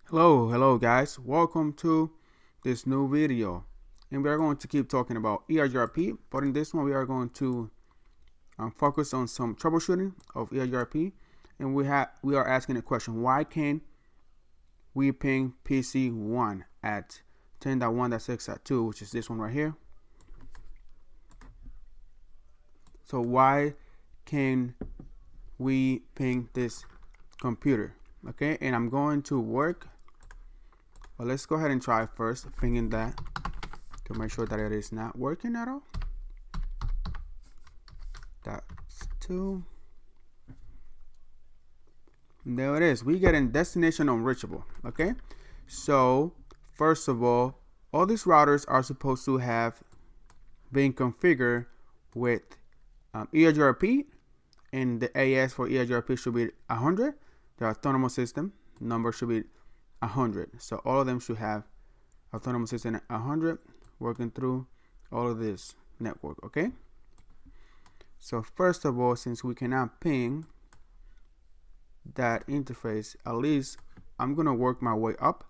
Hello guys, welcome to this new video, and we are going to keep talking about EIGRP, but in this one we are going to focus on some troubleshooting of EIGRP, and we are asking a question: why can't we ping PC1 at 10.1.6.2, which is this one right here? So why can we ping this computer? Okay, and I'm going to work. Well, let's go ahead and try first pinging that to make sure that it is not working at all. That's 2. And there it is. We get in destination unreachable. Okay, so first of all these routers are supposed to have been configured with EIGRP, and the AS for EIGRP should be 100. The autonomous system number should be 100. So all of them should have autonomous system at 100 working through all of this network. Okay, so first of all, since we cannot ping that interface, at least I'm gonna work my way up.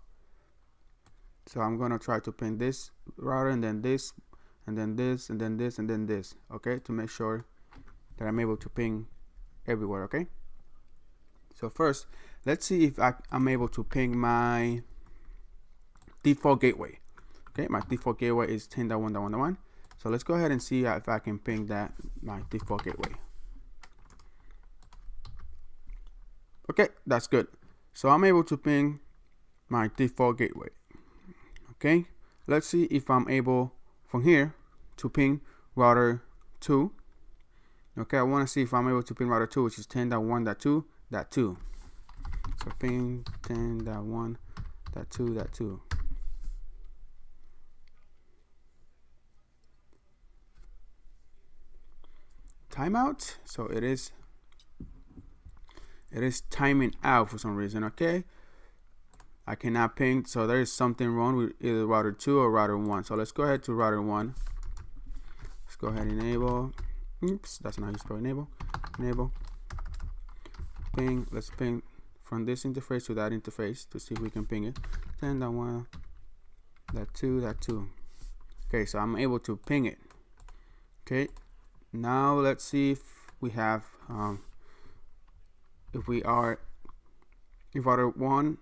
So I'm gonna try to ping this router, and then this, and then this, and then this, and then this, okay, to make sure that I'm able to ping everywhere. Okay, so first let's see if I'm able to ping my default gateway. Okay, my default gateway is 10.1.1.1. So let's go ahead and see if I can ping that, my default gateway. Okay, that's good. So I'm able to ping my default gateway. Okay, let's see if I'm able from here to ping router 2. Okay, I want to see if I'm able to ping router 2, which is 10.1.2.2. So ping 10.1.2.2. Timeout. So it is timing out for some reason. Okay, I cannot ping, so there is something wrong with either router 2 or router 1. So let's go ahead to router 1. Let's go ahead and enable. Oops, that's not how you spell enable. Enable. Ping. Let's ping from this interface to that interface to see if we can ping it. 10.1.2.2. Okay, so I'm able to ping it. Okay, now let's see if we have if router 1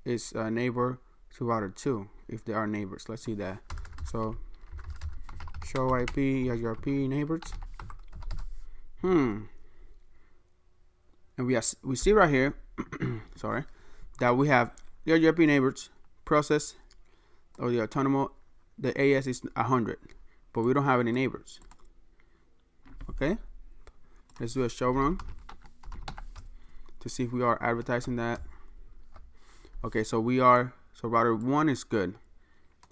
is a neighbor to router 2, if they are neighbors. Let's see that. So show IP EIGRP neighbors. And we see right here sorry, that we have EIGRP neighbors process, or the autonomous, the AS is 100, but we don't have any neighbors. Okay, let's do a show run to see if we are advertising that. Okay, so we are, so router 1 is good.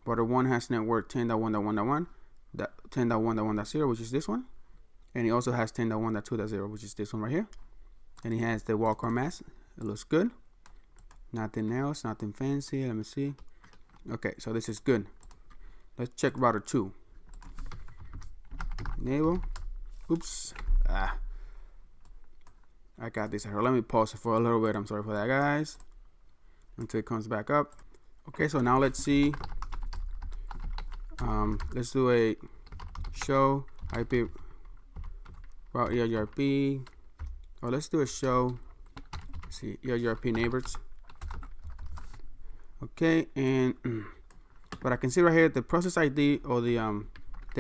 Router 1 has network 10.1.1.1, that 10.1.1.0, which is this one, and he also has 10.1.2.0, which is this one right here, and he has the wallcard mask. It looks good, nothing else, nothing fancy. Let me see. Okay, so this is good. Let's check router 2. Enable. Oops, I got this here. Let me pause it for a little bit. I'm sorry for that, guys, until it comes back up. Okay, so now let's see. Let's do a show IP route EIGRP, or let's do a show. Let's see, EIGRP neighbors. Okay, and but I can see right here the process ID, or the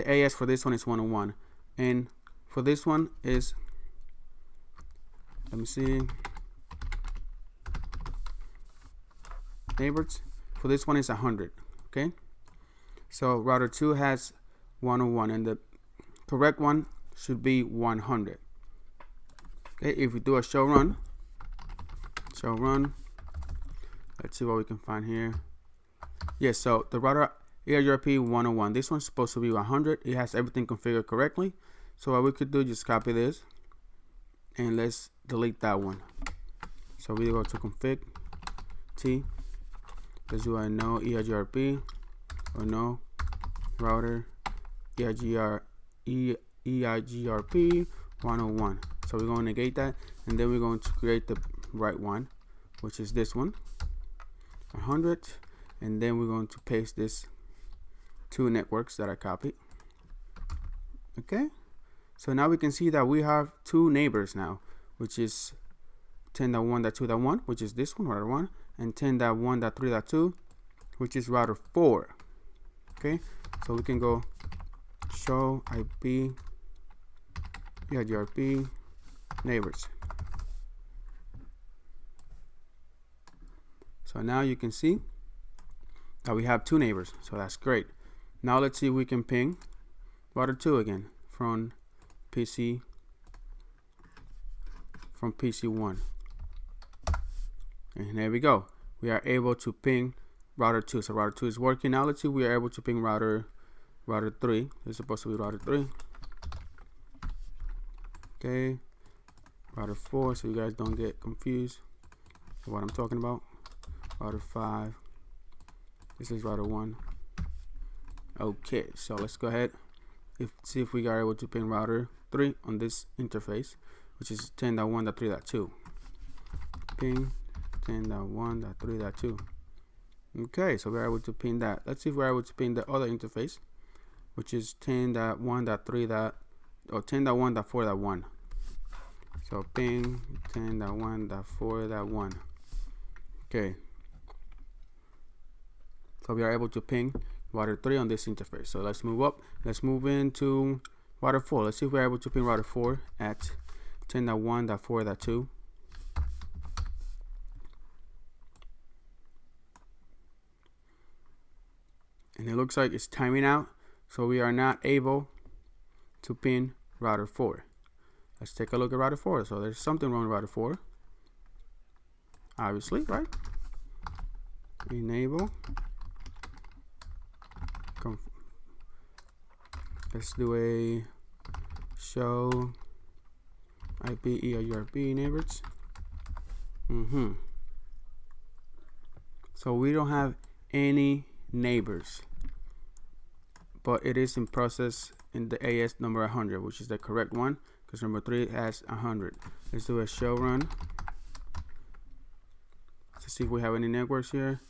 AS for this one is 101, and for this one is, let me see, neighbors for this one is 100. Okay, so router 2 has 101, and the correct one should be 100. Okay, if we do a show run, let's see what we can find here. Yes, so the router EIGRP 101, this one's supposed to be 100. It has everything configured correctly. So what we could do, just copy this and let's delete that one. So we go to config T. Let's do a no EIGRP, or no router EIGRP 101. So we're going to negate that, and then we're going to create the right one, which is this one, 100, and then we're going to paste this two networks that I copied. Okay, so now we can see that we have two neighbors now, which is 10.1.2.1, which is this one, router 1, and 10.1.3.2, which is router 4. Okay, so we can go show IP EIGRP neighbors. So now you can see that we have two neighbors, so that's great. Now let's see if we can ping router 2 again from PC1. And there we go. We are able to ping router 2. So router 2 is working. Now let's see if we are able to ping router 3. It's supposed to be router 3. Okay. Router 4, so you guys don't get confused with what I'm talking about. Router 5. This is router 1. Okay, so let's go ahead see if we are able to ping router 3 on this interface, which is 10.1.3.2. Ping 10.1.3.2. Okay, so we're able to ping that. Let's see if we're able to ping the other interface, which is 10.1.3. or 10.1.4.1. So ping 10.1.4.1. Okay. So we are able to ping router 3 on this interface. So let's move up. Let's move into router 4. Let's see if we're able to ping router 4 at 10.1.4.2. And it looks like it's timing out, so we are not able to ping router 4. Let's take a look at router 4. So there's something wrong with router 4. Obviously, right? Enable. Let's do a show IP EIGRP neighbors. So we don't have any neighbors, but it is in process in the AS number 100, which is the correct one, because number 3 has 100. Let's do a show run to see if we have any networks here,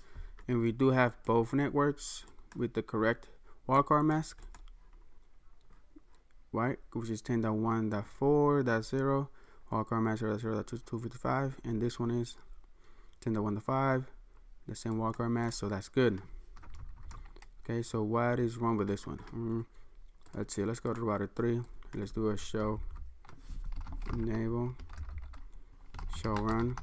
and we do have both networks with the correct wildcard mask, right, which is 10.1.4.0 wildcard mask 0.0.255, and this one is 10.1.5, the same wildcard mask, so that's good. Okay, so what is wrong with this one? Let's see, let's go to router 3. Let's do a show enable, show run.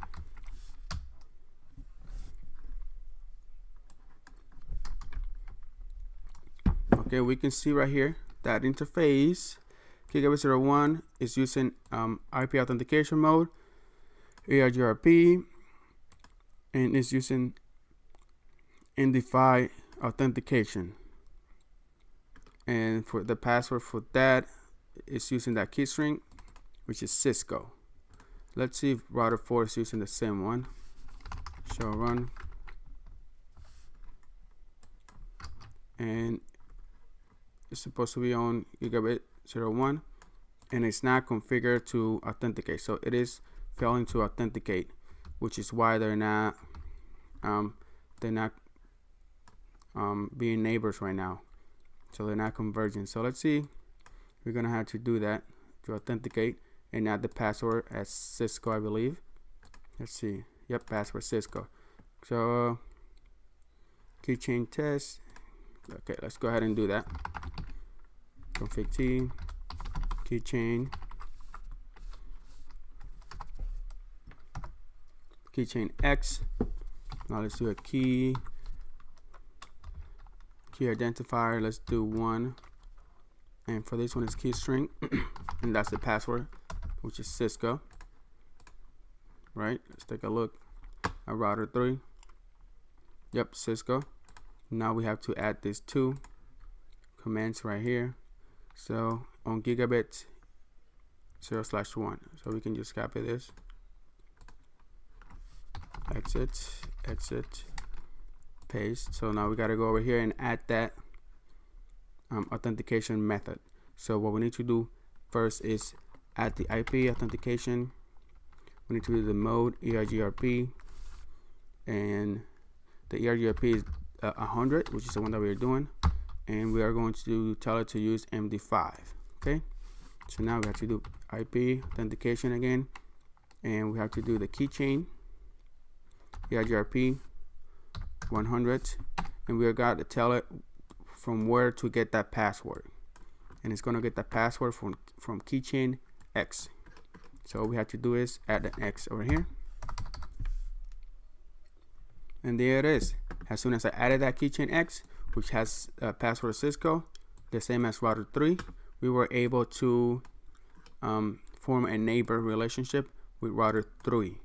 Okay, we can see right here that interface Gigabit 01 is using IP authentication mode, EIGRP, and is using NDFI authentication, and for the password for that is using that key string, which is Cisco. Let's see if router 4 is using the same one. Show run, and it's supposed to be on Gigabit 01, and it's not configured to authenticate, so it is failing to authenticate, which is why they're not being neighbors right now, so they're not converging. So let's see, we're gonna have to do that to authenticate and add the password as Cisco, I believe. Let's see, yep, password Cisco. So keychain test. Okay, let's go ahead and do that. Config T keychain X. Now let's do a key identifier. Let's do 1, and for this one is key string, and that's the password, which is Cisco. Right, let's take a look at router 3. Yep, Cisco. Now we have to add these two commands right here. So on Gigabit 0/1, so we can just copy this, exit, paste. So now we got to go over here and add that authentication method. So what we need to do first is add the IP authentication. We need to do the mode EIGRP, and the EIGRP is 100, which is the one that we're doing, and we are going to tell it to use MD5. Okay, so now we have to do IP authentication again, and we have to do the keychain EIGRP 100, and we are got to tell it from where to get that password, and it's going to get the password from keychain X. So all we have to do is add an X over here, and there it is. As soon as I added that keychain X, which has password Cisco, the same as router 3, we were able to form a neighbor relationship with router 3.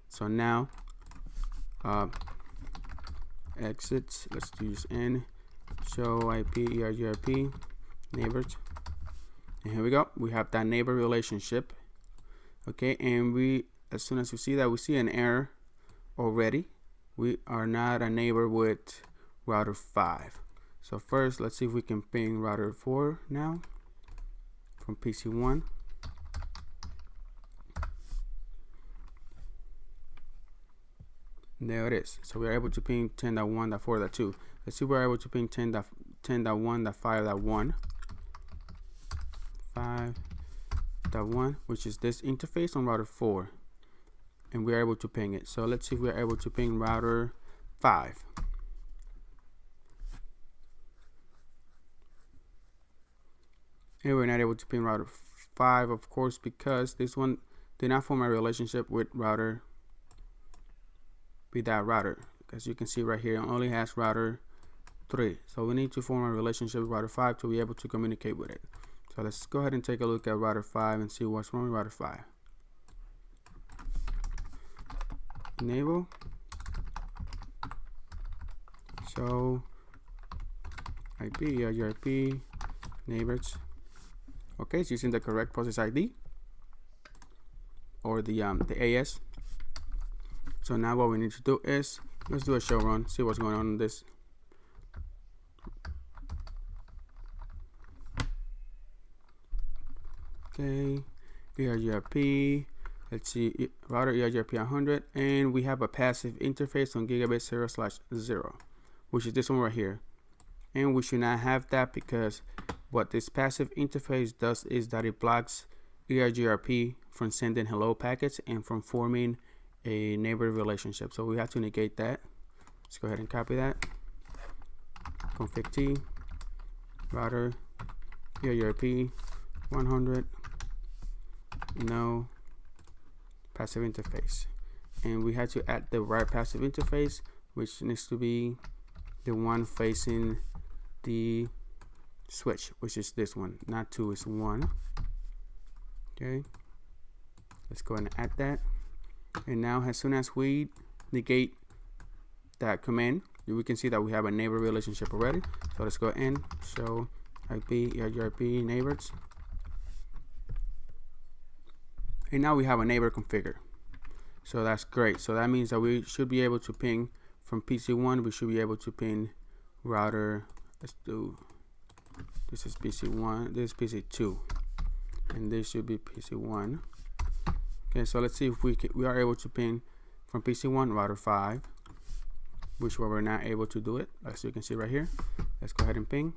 So now exit, let's use N, show IP EIGRP neighbors, and here we go. We have that neighbor relationship. Okay, and we, as soon as we see that, we see an error already. We are not a neighbor with router 5. So first, let's see if we can ping router 4 now from PC1. There it is. So we're able to ping 10.1.4.2. Let's see if we're able to ping 10.1.5.1. 5.1, which is this interface on router 4. And we're able to ping it. So let's see if we're able to ping router 5. And we're not able to ping router 5, of course, because this one did not form a relationship with router, with that router. As you can see right here, it only has router 3. So we need to form a relationship with router 5 to be able to communicate with it. So let's go ahead and take a look at router 5 and see what's wrong with router 5. Enable, show IP EIGRP neighbors. Okay, it's using the correct process ID or the AS. So now what we need to do is, let's do a show run, see what's going on in this. Okay, EIGRP, let's see, router EIGRP 100, and we have a passive interface on gigabit 0/0, which is this one right here. And we should not have that, because what this passive interface does is that it blocks EIGRP from sending hello packets and from forming a neighbor relationship. So we have to negate that. Let's go ahead and copy that. Config T, router EIGRP 100, no passive interface, and we had to add the right passive interface, which needs to be the one facing the switch, which is this one, not 2, it's 1. Okay, let's go ahead and add that. And now as soon as we negate that command, we can see that we have a neighbor relationship already. So let's go and show IP EIGRP neighbors, and now we have a neighbor configured. So that's great. So that means that we should be able to ping from PC1. We should be able to ping router, let's do, this is PC1, this is PC2, and this should be PC1. Okay, so let's see if we are able to ping from PC1 router 5, which we're not able to do it, as you can see right here. Let's go ahead and ping,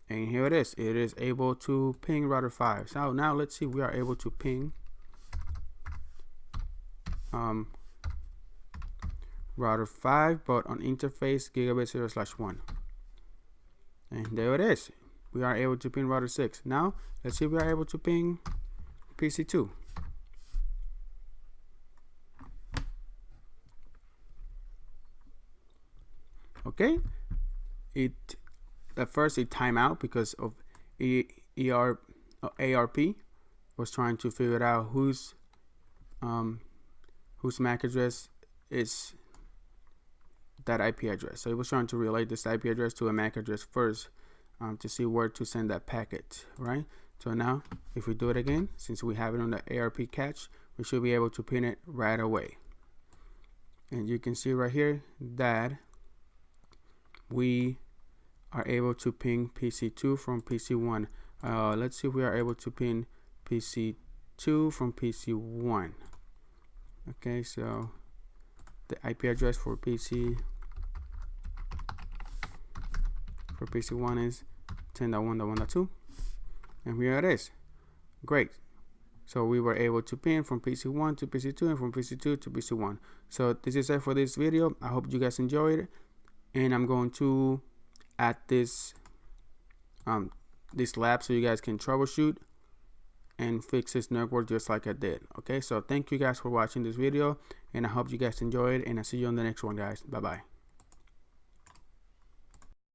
and here it is. It is able to ping router 5. So now let's see if we are able to ping router 5, but on interface gigabit 0/1, and there it is. We are able to ping router 6. Now let's see if we are able to ping PC2. Okay, at first it timed out because of ARP was trying to figure out whose MAC address is that IP address. So it was trying to relate this IP address to a MAC address first, to see where to send that packet, right? So now if we do it again, since we have it on the ARP catch, we should be able to pin it right away. And you can see right here that we are able to ping PC2 from PC1. Let's see if we are able to ping PC2 from PC1. Okay, so the IP address for PC1 is 10.1.1.2, and here it is. Great. So we were able to pin from PC1 to PC2 and from PC2 to PC1. So this is it for this video. I hope you guys enjoyed it, and I'm going to add this lab so you guys can troubleshoot and fix this network just like I did. Okay, so thank you guys for watching this video, and I hope you guys enjoyed, and I'll see you on the next one, guys. Bye bye.